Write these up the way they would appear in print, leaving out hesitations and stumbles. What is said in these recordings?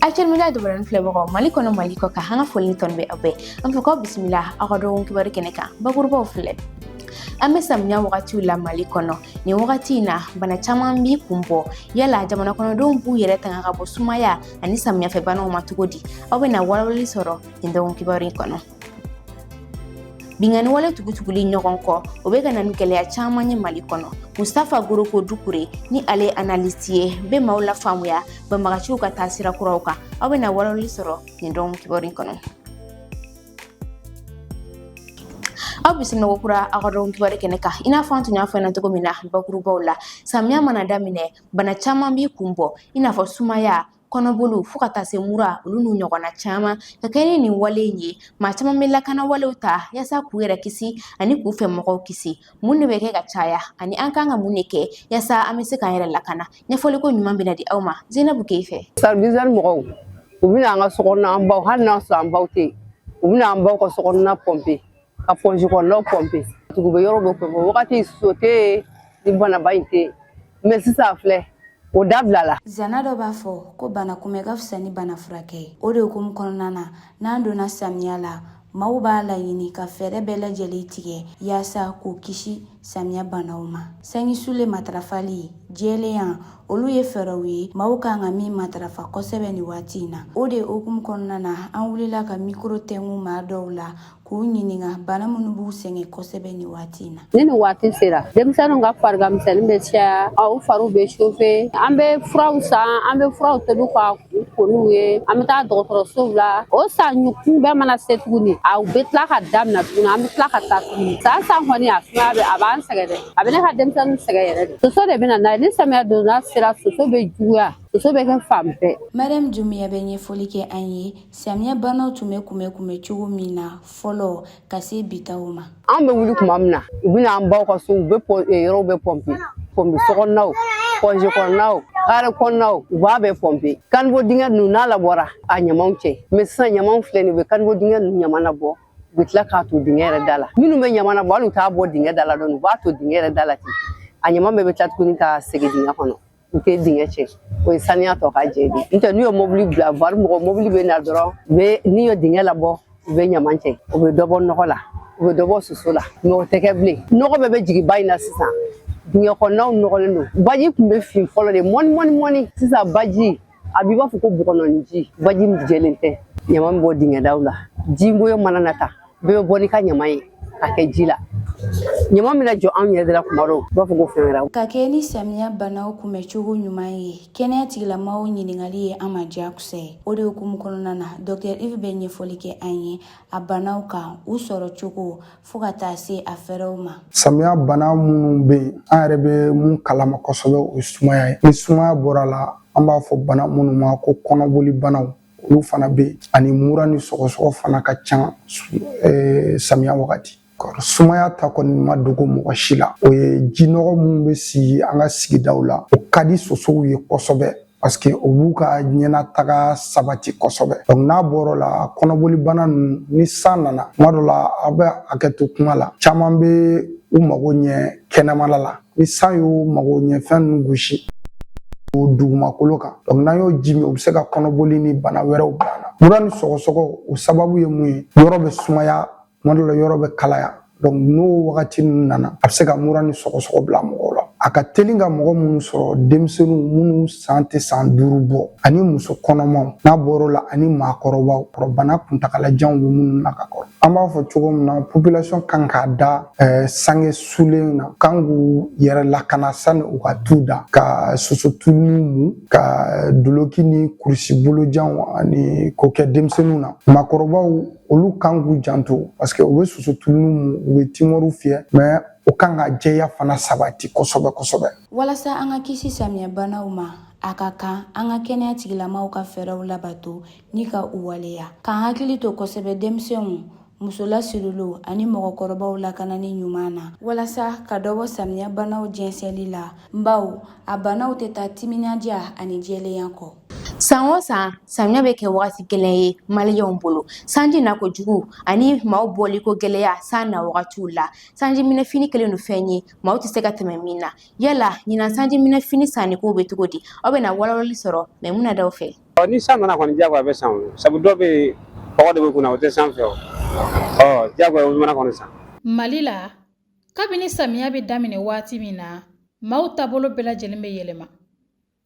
Achel mila dubaran flebo mali kono mali ko ka hanga folni tonbe abe am fako bismillah akodo won kibari keneka bagurba fle ame samnya wakati la mali kono ni wakati na bana chama mbi kumbo yala jamana kono don bu yere tanga ka bo sumaya ani samnya fe bana ma tugodi abe na walwali soro indo won kibari kono bingani wale tugutuguli nyogon ko obega na nkele ya chama nye mali kono Mustafa Goroko Dukure ni ale analyste be maula famu ya be magachu ka tasira kurauka abe na walwali soro indo won kibari kono Abisi no kura agadon kibare keneka ina fantu nya fana to gomina bakuru bawla samya manada mine bana chama mbi kumbo ina fo sumaya kono bolu fukata se mura lunu nyogona chama kakeni ni wale nyi ma chama mela kana wale uta yasa kuwera kisi ani kufe moko kisi munne beke ga chaya ani ankanga muneke yasa amese kanyera lakana nya fole ko nyuma binadi awma Zainabu Keife Sarbizan moko ubina nga sokona ambaw hanna so ambawte ubina ambaw ko sokona pompe ka ponji ko no pompe tugube yoro bo pompe wakati sote di bana bainte mais ça fle o davlala Zanado bafo ko bana kumega fusani bana frake ode hukum konana nando na samyala mauba la yini ka fere bela jeli tige yasa ko kishi samya banauma sangi sule matrafali jeleyan olu ye ferawi mauka ngami matrafa kosebe ni watina ode hukum konana an wulila ka mikro tengu ma dawla ko nyininga bana munubu senge kosebe ni watina nini wati sera demsano nga farga msel mbecha au faru be chofe ambe frausa ambe frau tedu kwa konuwe amta doktor sovla o sa nyuku be mana setuni au betla ka damna tuna ambe tla ka tatuni sa honi asma be aban sagade abene ka demsano sagade so de bena na ni samia dona sera so be juya so be ka fampe Madame Jumia benye folike anye samia bana tume kume chugo mina folo kasi bitauma ambe wuli kumamna ibina ambaw ko so be po yoro be pompi pompi sokonnaw ponje konnaw are konnaw ba be pompi kan bo dinga nu na labora a nyamawche mesa nyamaw fleni be kan bo dinga nu nyamana bo bitla ka to dingere dala minu be nyamana bo alu ta bo dinga dala don ba to dingere dala ti a nyamambe be tat kunika sege dinga kono nke dinga che o sania to ka jedi nte nu yo mobili bla var mo mobili be na doro be ni yo dinga labo be nyamanche o be dobo nokola o be dobo susula no tekeble noko be jigi bayina sisa dinga ko naw nokole no baji kumbe fin folo de moni sisa baji abiba fuko bukono nji baji mjelente nyamam bo dinga dawla jimbo yo mananata be boni ka nyamai akejila nyamam mina jo an yedra kumaro ba fuko fenra kakeni samia bana kume chugo nyumaye kene atila mawo nyiningali ama jakuse ode hukum konana Dr. Yves benye folike anye abana uka usoro chugo fugata se aferoma samia bana munu be arebe mun kalama kosobe usumaya ni sumaya borala amba fo bana munu ma ko konoboli banaw olu fana be ani mura ni sogosogo fana ka can samia wakati sumaya ta kɔni ma dogo mɔgɔ si la o ye jinɔgɔ minnu bɛ sigi an ka sigidaw la o ka di sosow ye kosɛbɛ parce que o b'u ka ɲɛnataga sabati kosɛbɛ donc n'a bɔr'o la kɔnɔboli bana ninnu ni san nana tuma dɔ la a bɛ hakɛto kuma la caman bɛ u mago ɲɛ kɛnɛmala la ni san y'u mago ɲɛ fɛn ninnu gosi o dugumakolo kan donc n'an y'o ji min o bɛ se ka kɔnɔboli ni bana wɛrɛw bila an na mura ni sɔgɔsɔgɔ o sababu ye mun ye yɔrɔ bɛ sumaya tuma dɔ la yɔrɔ bɛ kalaya donc n'o wagati nana a bɛ se ka mura ni sɔgɔsɔgɔ bila mɔgɔw la a ka teli ka mɔgɔ minnu sɔrɔ denmisɛnninw minnu san tɛ san 5 bɔ ani muso kɔnɔmaw n'a bɔr'o la ani maakɔrɔbaw bana kuntagalajanw bɛ minnu na ka kɔrɔ an b'a fɔ cogo min na population kan k'a da sange sulen na kan k'u yɛrɛ lakana sani u ka t'u da ka sosotulinin mun ka duloki ni kurusi bolojanw ani k'o kɛ denmisɛnninw na maakɔrɔbaw olu kan k'u janto parce que u bɛ sosotulinin mun u bɛ timɔriw fiyɛ mais o kan ka jɛya fana sabati kosɛbɛ walasa an ka kisi samia banaw ma a ka kan an ka kɛnɛya tigilamaw ka fɛɛrɛw labato ni ka u waleya k'an hakili to kosɛbɛ denmisɛnw musola sirulu ani mɔgɔkɔrɔbaw lakanani ɲuman na walasa ka dɔ bɔ samia banaw jɛnsɛnli la baw a banaw tɛ taa timinadiya ani jɛlenya kɔ san o san samia bɛ kɛ wagati gɛlɛn ye maliyɛnw bolo sanji na kojugu ani maaw bɔli ko gɛlɛya san na wagatiw la sanji minɛfini kelen no fɛn ye maaw tɛ se ka tɛmɛ min na yala ɲinan sanji minɛfini sanni ko bɛ cogo di aw bɛ na walawalali sɔrɔ Maimuna daw fɛ ni san nana kɔni diyagoya a bɛ san o sabu dɔ bɛ yen kɔgɔ de bɛ kunna o tɛ sanfɛ o diyagoya o mana kɔni san. Mali la kabini samiya bɛ daminɛ waati min na maaw taabolo bɛɛ lajɛlen bɛ yɛlɛma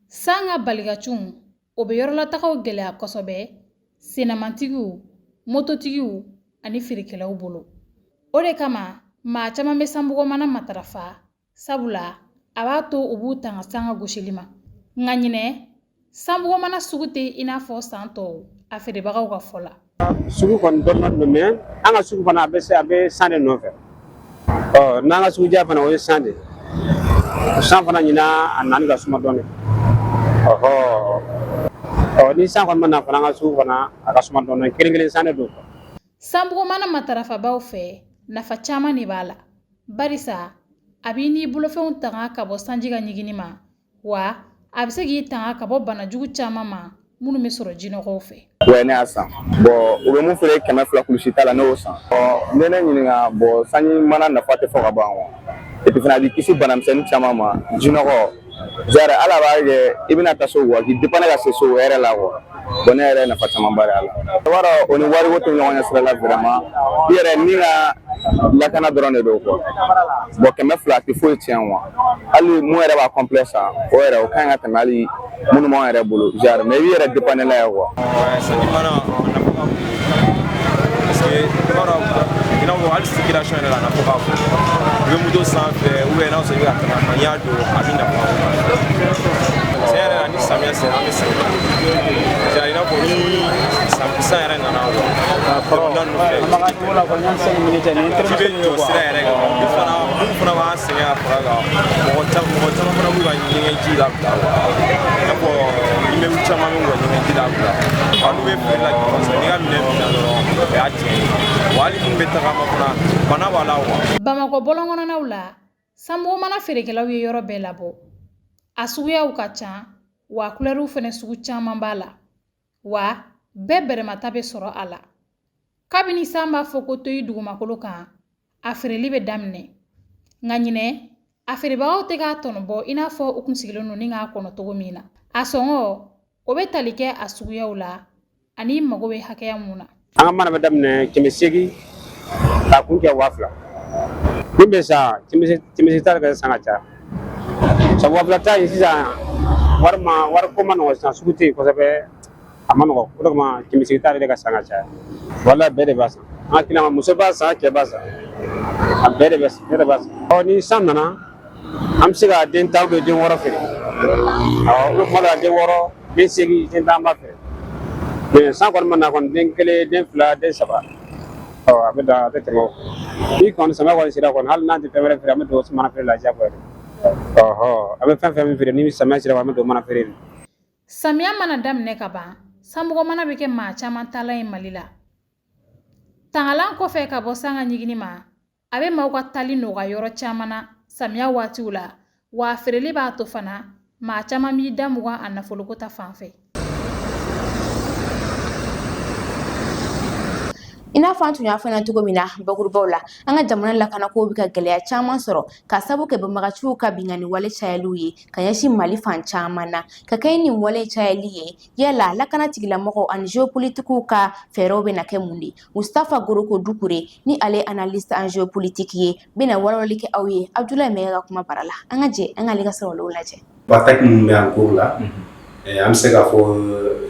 san ka balikacun o bɛ yɔrɔlatagaw gɛlɛya kosɛbɛ sennamantigiw mototigiw ani feerekɛlaw bolo o de kama maa caman bɛ sanbɔgɔmana matarafa sabula a b'a to u b'u tanga san ka gosili ma nka ɲinɛ sanbɔgɔmana sugu tɛ i n'a fɔ san tɔw a feerebagaw ka fɔ la. Sugu kɔni dɔɔnin don mɛ an ka sugu fana a bɛ san de nɔfɛ n'an ka sugu diya fana o ye san de san fana ɲina a nani ka suma dɔɔnin ni san kɔni ma na fana an ka sugu fana a ka suma dɔɔnin kelen san de don. Sanbɔgɔmana matarafabaw fɛ nafa caman de b'a la barisa a b'i n'i bolofɛnw tanga ka bɔ sanji ka ɲigini ma wa a bɛ se k'i tanga ka bɔ banajugu caman ma minnu bɛ sɔrɔ jinɔgɔw fɛ. Ouais, ne y'a san. Bon, u bɛ mun feere 200 kulusi ta la ne y'o san. Ne ɲininka bon sanji mana nafa tɛ fɔ ka ban wa et puis fana a b'i kisi banamisɛnnin caman ma jinɔgɔ genre ala b'a kɛ i bɛna taa so wa k'i dépanner ka se so yɛrɛ la quoi bon ne yɛrɛ nafa caman ba de a la. I b'a dɔn o ni wariko tɛ ɲɔgɔn ɲɛ sira la vraiment i yɛrɛ ni ka lakana dɔrɔn de don quoi bon 200 tɛ foyi tiɲɛ wa hali mun yɛrɛ b'a complet san o yɛrɛ o ka ɲi ka tɛmɛ hali minnu b'an yɛrɛ bolo genre mais i b'i yɛrɛ dépanner la ye quoi. Sanji mana nafa ka bon parce que i b'a dɔn i n'a fɔ hali circulation yɛrɛ la nafa ka bon i bɛ moto sanfɛ n'a sɔrɔ i bɛ ka tɛmɛ n'i y'a don a bɛ nafa ka bon tiɲɛ yɛrɛ la ni samiya sera an bɛ sɛgɛn i n'a fɔ ni san yɛrɛ nana jamana ninnu fɛ i bɛ jɔ sira yɛrɛ kan minnu fana b'an sɛgɛn a faga kan mɔgɔ caman fana b'u ka ɲɛgɛn ji labila i n'a fɔ immeuble caman bɛ u ka ɲɛgɛn ji labila n'u bɛ feere la k'i fasa n'i ka minɛn minɛ dɔrɔn o y'a tiɲɛ wa hali minnu bɛ tagama fana bana b'a la wa. Bamakɔ bɔlɔnkɔnɔnaw la sanbɔgɔmana feerekɛlaw ye yɔrɔ bɛɛ labɔ a suguyaw ka ca wa kulɛriw fana sugu caman b'a la wa bɛɛ bɛrɛmata bɛ sɔrɔ a la kabini san b'a fɔ ko to i dugumakolo kan a feereli bɛ daminɛ nka ɲinɛ a feerebagaw tɛ k'a tɔnɔbɔ i n'a fɔ u kun sigilen don ni k'a kɔnɔ cogo min na a sɔngɔ o bɛ tali kɛ a suguyaw la ani mago bɛ hakɛya mun na. An ka mana bɛ daminɛ 800 k'a kun kɛ 2000 min bɛ sa cɛmisi ta ka san ka ca sabu 2000 ta in sisan wari ko ma nɔgɔ sisan sugu tɛ yen kosɛbɛ a ma nɔgɔ o de kama cɛmisi ta de ka san ka ca wala bɛɛ de b'a san an ka kiliyan muso b'a san cɛ b'a san a bɛɛ de b'a san ni san nana an bɛ se ka den ta den 6 feere o bɛ kuma la den 6 den 8 den 10 b'a feere mais san kɔni ma na kɔni den 1 den 2 den 3 a bɛ da a tɛ tɛmɛ o ni kɔni samiya kɔni sera kɔni hali n'an tɛ fɛn wɛrɛ feere an bɛ don mana feere la diyagoya de an bɛ fɛn fɛn min feere ni samiya sera an bɛ don mana feere. Samiya mana daminɛ ka ban sanbɔgɔmana bɛ kɛ maa caman tala ye Mali la tangalan kɔfɛ ka bɔ san ka ɲigini ma a bɛ maaw ka tali nɔgɔya yɔrɔ caman na samiya waatiw la wa a feereli b'a to fana maa caman b'i da mugan a nafoloko ta fan fɛ. I n'a fɔ an tun y'a fɔ ɲɛna cogo min na bakurubaw la an ka jamana lakana ko bɛ ka gɛlɛya caman sɔrɔ ka sabu kɛ banbagaciw ka bingani wale cayaliw ye ka ɲɛsin Mali fan caman na ka kɛ ni wale cayali ye yala lakana tigilamɔgɔw ani géopolitiques ka fɛɛrɛw bɛ na kɛ mun de Mustafa Goroko Dukure ni ale analyste en géopolitique ye bɛna walawali kɛ aw ye Abdoulaye Maiga ka kuma bara la an ka jɛ an ka ale ka sɛbɛnw lajɛ. Bataille min bɛ en cours la an bɛ se k'a fɔ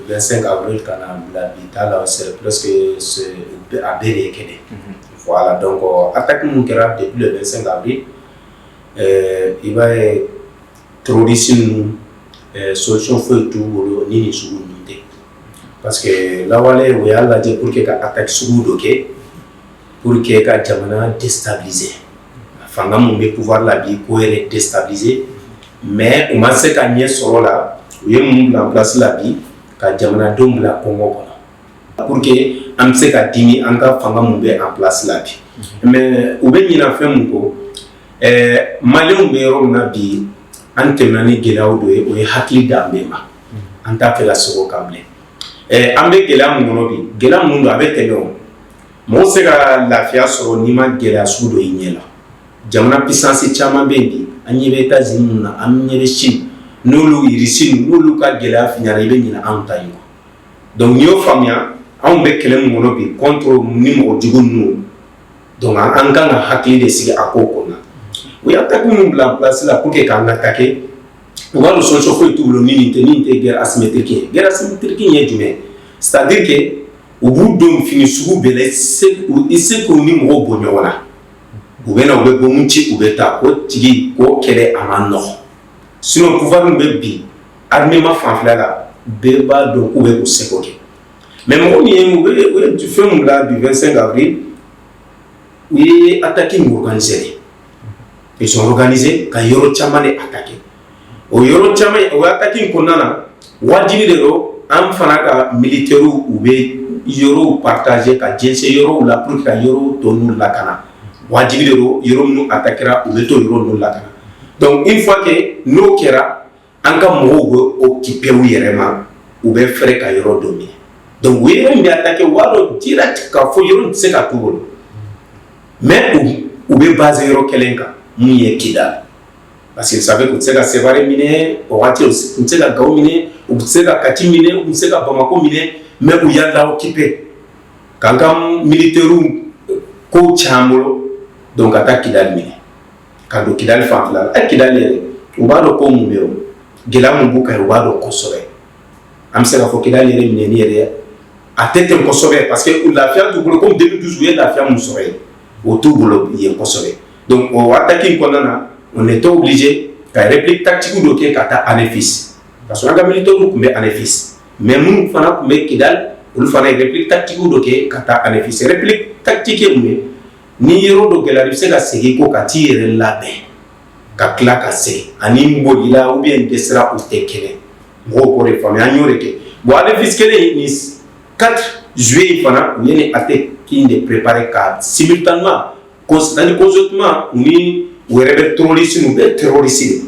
25 avril ka na bila bi ta la c'est presque a bɛɛ de ye kelen voilà donc attaque min kɛra depuis le 25 avril i b'a ye terroriste ninnu solution foyi t'u bolo ni nin sugu ninnu tɛ parce que lawale o y'a lajɛ pour que ka attaque sugu dɔ kɛ pour que ka jamana déstabiliser fanga mun bɛ pouvoir la bi k'o yɛrɛ déstabiliser mais u ma se ka ɲɛ sɔrɔ la u ye mun bila en place la bi ka jamanadenw bila kɔngɔ kɔnɔ pour que an bɛ se ka dimi an ka fanga mun bɛ en place la bi mais u bɛ ɲinɛ fɛn mun kɔ maliyɛnw bɛ yɔrɔ min na bi an tɛmɛna ni gɛlɛyaw dɔ ye o ye hakili d'an bɛɛ ma an t'a fɛ ka segin o kan bilen an bɛ gɛlɛya mun kɔnɔ bi gɛlɛya mun don a bɛ tɛmɛ o mɔgɔ se ka lafiya sɔrɔ n'i ma gɛlɛya sugu dɔ i ɲɛ la jamana puissance caman bɛ yen bi an ɲɛ bɛ États-Unis na an ɲɛ bɛ Chine n'olu Russie n'olu ka gɛlɛya fi ɲɛna i bɛ ɲinɛ anw ta ye donc n'i y'o faamuya anw bɛ kɛlɛ min kɔnɔ bi contre ni mɔgɔ jugu ninnu donc an kan ka hakili de sigi a ko kɔnɔ u ye attaque minnu bila en place la pour que k'an attaquer u b'a dɔn solution foyi t'u bolo ni nin tɛ guerre asymétrique ye guerre asymétrique ye jumɛn c'est à dire que u b'u denw fini sugu bɛɛ la i se k'u ni mɔgɔw bɔ ɲɔgɔn na u bɛ na u bɛ bombe ci u bɛ taa o tigi k'o kɛlɛ a ma nɔgɔn sinon pouvoir min bɛ bi armée ma fanfɛla la bɛɛ b'a dɔn k'u bɛ u se k'o kɛ mais mɔgɔ min ye u ye fɛn min bila du 25 avril u ye attaque min organisé ils sont organisés ka yɔrɔ caman de attaqué o yɔrɔ caman o attaque in kɔnɔna na wajibi de don an fana ka militaires u bɛ yɔrɔw partager ka jɛnsɛn yɔrɔw la pour que ka yɔrɔw tɔ ninnu lakana wajibi de don yɔrɔ minnu attaquera u bɛ to yɔrɔ ninnu lakana donc une fois que n'o kɛra an ka mɔgɔw bɛ occuper u yɛrɛ ma u bɛ fɛrɛ ka yɔrɔ dɔ minɛ donc u ye yɔrɔ min bɛ attaqué u b'a dɔn direct k'a fɔ yɔrɔ in tɛ se ka t'u bolo mais u bɛ basé yɔrɔ kelen kan mun ye Kidal parce que savait que se ka Sévaré minɛ o waati u tɛ se ka Gao minɛ u tɛ se ka Kati minɛ u tɛ se ka Bamako minɛ mais u y'a la occupé k'an ka militaires ko caman bolo donc ka taa Kidal minɛ ka don Kidal fanfɛla la Kidal yɛrɛ u b'a dɔn ko mun bɛ yen gɛlɛya mun b'u kan u b'a dɔn kosɛbɛ an bɛ se k'a fɔ Kidal yɛrɛ minɛni yɛrɛ a tɛ tɛmɛ kosɛbɛ parce que lafiya t'u bolo comme 2012 u ye lafiya mun sɔrɔ yen o t'u bolo yen kosɛbɛ donc o attaque in kɔnɔna na on était obligé ka réplique tactique dɔ kɛ ka taa Anefis parce que an ka militaires tun bɛ Anefis mais minnu fana tun bɛ Kidal olu fana ye réplique tactique dɔ kɛ ka taa Anefis réplique tactique ye mun ye ni yɔrɔ dɔ gɛlɛyara i bɛ se ka segin ko ka t'i yɛrɛ labɛn ka tila ka segin ani n bolila ou bien n dɛsɛra o tɛ kelen mɔgɔw k'o de faamuya an y'o de kɛ bon Anefis kelen ni 4 juillet fana u ye nin attaque in de préparé ka simultanément c'est-à-dire conjointement ni u yɛrɛ bɛ terroriste u bɛ terroriste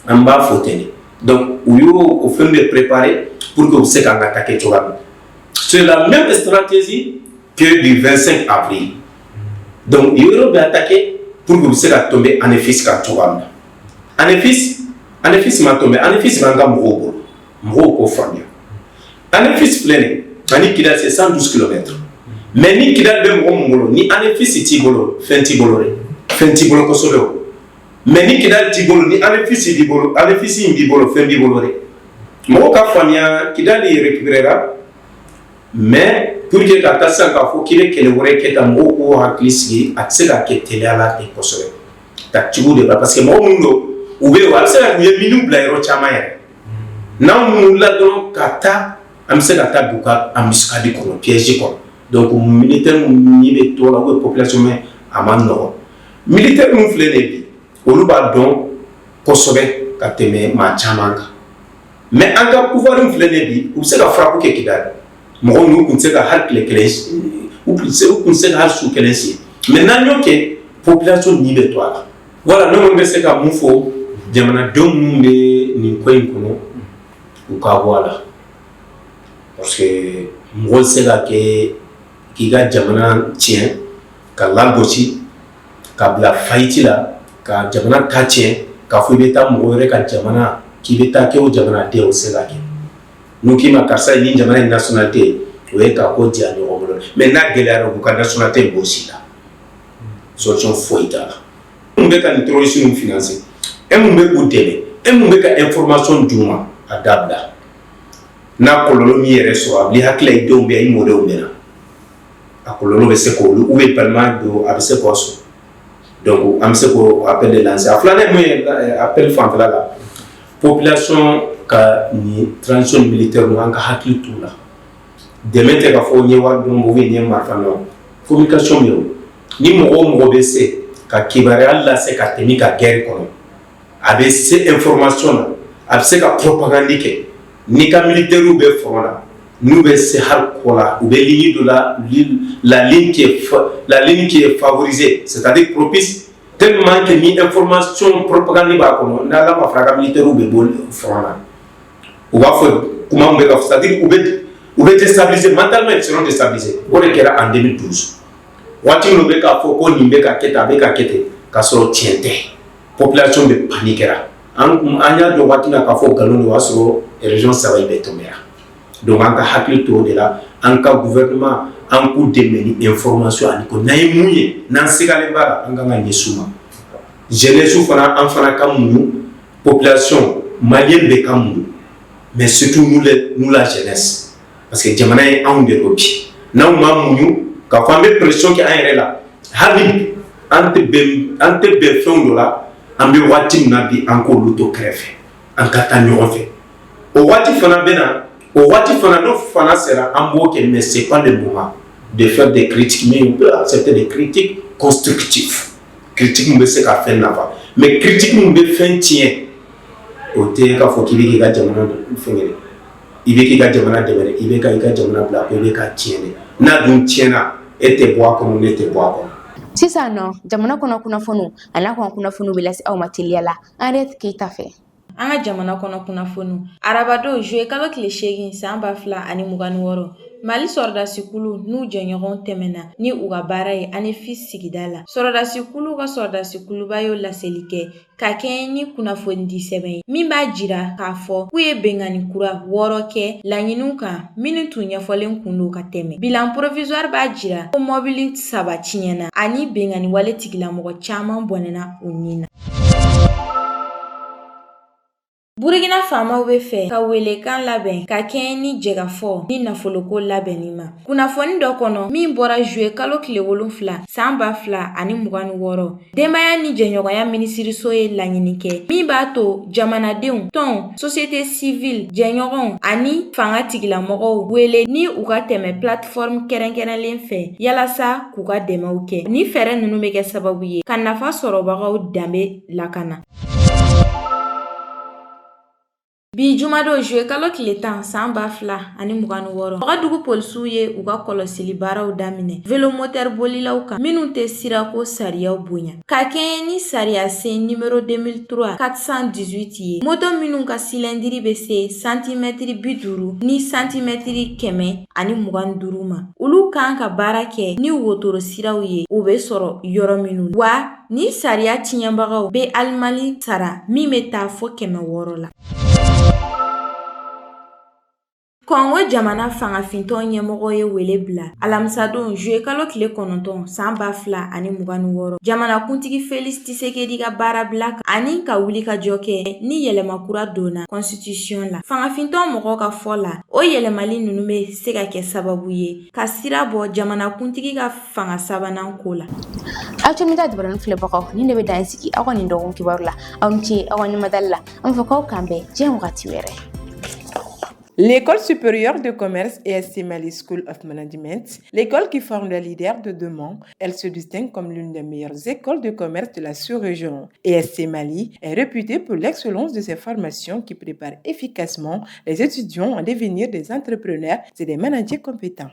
an b'a fɔ ten de donc u y'o fɛn de préparé pour que u se k'an attaquer cogoya min c'est la même stratégie que du 25 avril donc yɔrɔ bɛ attaqué pour que u se ka tomber Anefis kan cogoya min na Anefis ma tomber Anefis b'an ka mɔgɔw bolo mɔgɔw k'o faamuya Anefis filɛ nin ani Kidal c'est 112 km mais ni Kidal bɛ mɔgɔ min bolo ni Anefis t'i bolo fɛn t'i bolo dɛ fɛn t'i bolo kosɛbɛ o mais ni Kidal t'i bolo ni Anefis b'i bolo Anefis in b'i bolo fɛn b'i bolo dɛ mɔgɔw ka faamuya Kidal y récupérera mais pour que ka taa sisan k'a fɔ k'i bɛ kɛlɛ wɛrɛ kɛ tan mɔgɔw k'u hakili sigi a tɛ se ka kɛ teliya la ten kosɛbɛ tactique de la parce que mɔgɔ minnu don u bɛ yen a bɛ se ka u ye miniw bila yɔrɔ caman yɛrɛ n'anw wulila dɔrɔn ka taa an bɛ se ka taa don ka embuscade kɔnɔ piège kɔnɔ donc militaire minnu bɛ to la ou bien population mɛ a ma nɔgɔn militaire minnu filɛ nin ye bi olu b'a dɔn kosɛbɛ ka tɛmɛ maa caman kan mais an ka pouvoir min filɛ nin ye bi u bɛ se ka frappe kɛ Kidal mɔgɔw n'u tun tɛ se ka hali tile kelen u tun tɛ se ka hali su kelen si mais n'an y'o kɛ population ni bɛ to a la voilà ne kɔni bɛ se ka mun fɔ jamanadenw minnu bɛ nin ko in kɔnɔ u ka bɔ a la parce que mɔgɔ tɛ se ka kɛ k'i ka jamana tiɲɛ ka lagosi ka bila fayiti la ka jamana ta tiɲɛ k'a fɔ i bɛ taa mɔgɔ wɛrɛ ka jamana k'i bɛ taa kɛ o jamanaden o tɛ se ka kɛ n'u k'i ma karisa ye nin jamana in nationalité ye o ye ka ko diya ɲɔgɔn bolo mais n'a gɛlɛyara u ka nationalité b'o si la solution foyi t'a la mun bɛ ka nin terroriste ninnu financer e mun bɛ k'u dɛmɛ e mun bɛ ka information d'u ma a dabila n'a kɔlɔlɔ min yɛrɛ sɔrɔ a bɛ hakili la i denw bɛ yan i mɔdenw bɛ na a kɔlɔlɔ bɛ se k'olu ou bien balima don a bɛ se k'o sɔrɔ donc an bɛ se k'o appel de lancer a filanan mun ye appel fanfɛla la population ka nin transition militaire ninnu an ka hakili t'u la dɛmɛ tɛ k'a fɔ n ye wari dɔn ou bien n ye marifa dɔn communication bɛ yen ni mɔgɔ o mɔgɔ bɛ se ka kibaruya lase ka tɛmɛ ka guerre kɔnɔ a bɛ se information na a bɛ se ka propagande kɛ ni ka militaires bɛ fanga la n'u bɛ se hali kɔ la u bɛ ligne dɔ la la ligne qui est favorisée c'est-à-dire propice tellement que ni information propagande b'a kɔnɔ n'ala ma fara ka militaires bɛ bɔ fanga la u b'a fɔ kuma min bɛ ka fɔ c'est-à-dire u bɛ déstabiliser mentalement ils seront déstabilisés o de kɛra en 2012 waati min u bɛ k'a fɔ ko nin bɛ ka kɛ tan a bɛ ka kɛ ten k'a sɔrɔ tiɲɛ tɛ population bɛ paniquera an y'a dɔn waati min na k'a fɔ nkalon don o y'a sɔrɔ région saba in bɛɛ tombera donc an ka hakili to o de la an ka gouvernement an k'u dɛmɛ ni information ani ko n'an ye mun ye n'an sigalen b'a la an kan ka ɲɛsin u ma jeunesse fana an fana ka muɲu population malienne bɛ ka muɲu mais surtout nous la jeunesse parce que jamana ye anw de do bi n'anw ma muɲu k'a fɔ an bɛ pression kɛ an yɛrɛ la hali an tɛ bɛn fɛnw dɔ la an bɛ waati min na bi an k'olu to kɛrɛfɛ an ka taa ɲɔgɔn fɛ o waati fana bɛ na o waati fana n'o fana sera an b'o kɛ mais c'est pas le moment de faire des critiques mais on peut accepter des critiques constructives critique mun bɛ se ka fɛn nafa mais critique mun bɛ fɛn tiɲɛ o tɛ k'a fɔ k'i bɛ k'i ka jamana fɛngɛ dɛ i bɛ k'i ka jamana dɛmɛ dɛ i bɛ ka i ka jamana bila ko i bɛ ka tiɲɛ dɛ n'a dun tiɲɛna e tɛ bɔ a kɔnɔ ne tɛ bɔ a kɔnɔ. Sisan nɔ jamana kɔnɔ kunnafoniw a n'a kɔn kunnafoniw bɛ lase aw ma teliya la Henriette Keita fɛ. An ka jamana kɔnɔ kunnafoniw arabadon juillet kalo tile 8 san 2026 Mali sɔrɔdasi kulu n'u jɛɲɔgɔn tɛmɛna ni u ka baara ye ANEFIS sigida la. Sɔrɔdasi kulu ka sɔrɔdasi kuluba y'o laseli kɛ ka kɛɲɛ ni kunnafoni di sɛbɛn ye min b'a jira k'a fɔ k'u ye bengani kura 6 kɛ laɲiniw kan minnu tun ɲɛfɔlen kun don ka tɛmɛ. Bilan provisoire b'a jira ko mɔbili 3 tiɲɛna ani bengani wale tigilamɔgɔ caman bɔnɛna u ni na. Burkina faamaw bɛ fɛ ka welekan labɛn ka kɛɲɛ ni jɛgafɔ ni nafoloko labɛnni ma. Kunnafoni dɔ kɔnɔ min bɔra juillet kalo tile 7 san 2026 denbaya ni jɛɲɔgɔnya minisiriso ye laɲini kɛ min b'a to jamanadenw tɔn société civile jɛɲɔgɔnw ani fanga tigilamɔgɔw wele ni u ka tɛmɛ plateforme kɛrɛnkɛrɛnlen fɛ yalasa k'u ka dɛmɛw kɛ ni fɛɛrɛ ninnu bɛ kɛ sababu ye ka nafa sɔrɔbagaw danbe lakana. Bi jumadon juillet kalo tile 10 san 2026 Wagadugu polisiw ye u ka kɔlɔsili baaraw daminɛ vélomoteur bolilaw kan minnu tɛ sirako sariyaw bonya ka kɛɲɛ ni sariya sen numéro 2003 418 ye moto minnu ka silindiri bɛ se santimètre 50 ni santimètre 125 ma olu kan ka baara kɛ ni wotoro siraw ye u bɛ sɔrɔ yɔrɔ minnu wa ni sariya tiɲɛbagaw bɛ alimali sara min bɛ taa fɔ 600 la. Kongo jamana fangafintɔ ɲɛmɔgɔ ye wele bila alamisadon juillet kalo tile 9 san 2026 jamana kuntigi Félix Tshisekedi ka baara bila ani ka wuli ka jɔ kɛ ni yɛlɛma kura donna constitution la. Fangafintɔ mɔgɔ ka fɔ la o yɛlɛmali ninnu bɛ se ka kɛ sababu ye ka sira bɔ jamana kuntigi ka fanga sabanan ko la. Actuellement dabarani filɛbagaw ni ne bɛ dan sigi aw ka nin dɔgɔkun kibaru la aw ni ce aw ka ɲɛmadali la an bɛ fɔ k'aw kan bɛn diɲɛ wagati wɛrɛ. L'École supérieure de commerce ESC Mali School of Management, l'école qui forme les leaders de demain, elle se distingue comme l'une des meilleures écoles de commerce de la sous-région. ESC Mali est réputée pour l'excellence de ses formations qui préparent efficacement les étudiants à devenir des entrepreneurs et des managers compétents.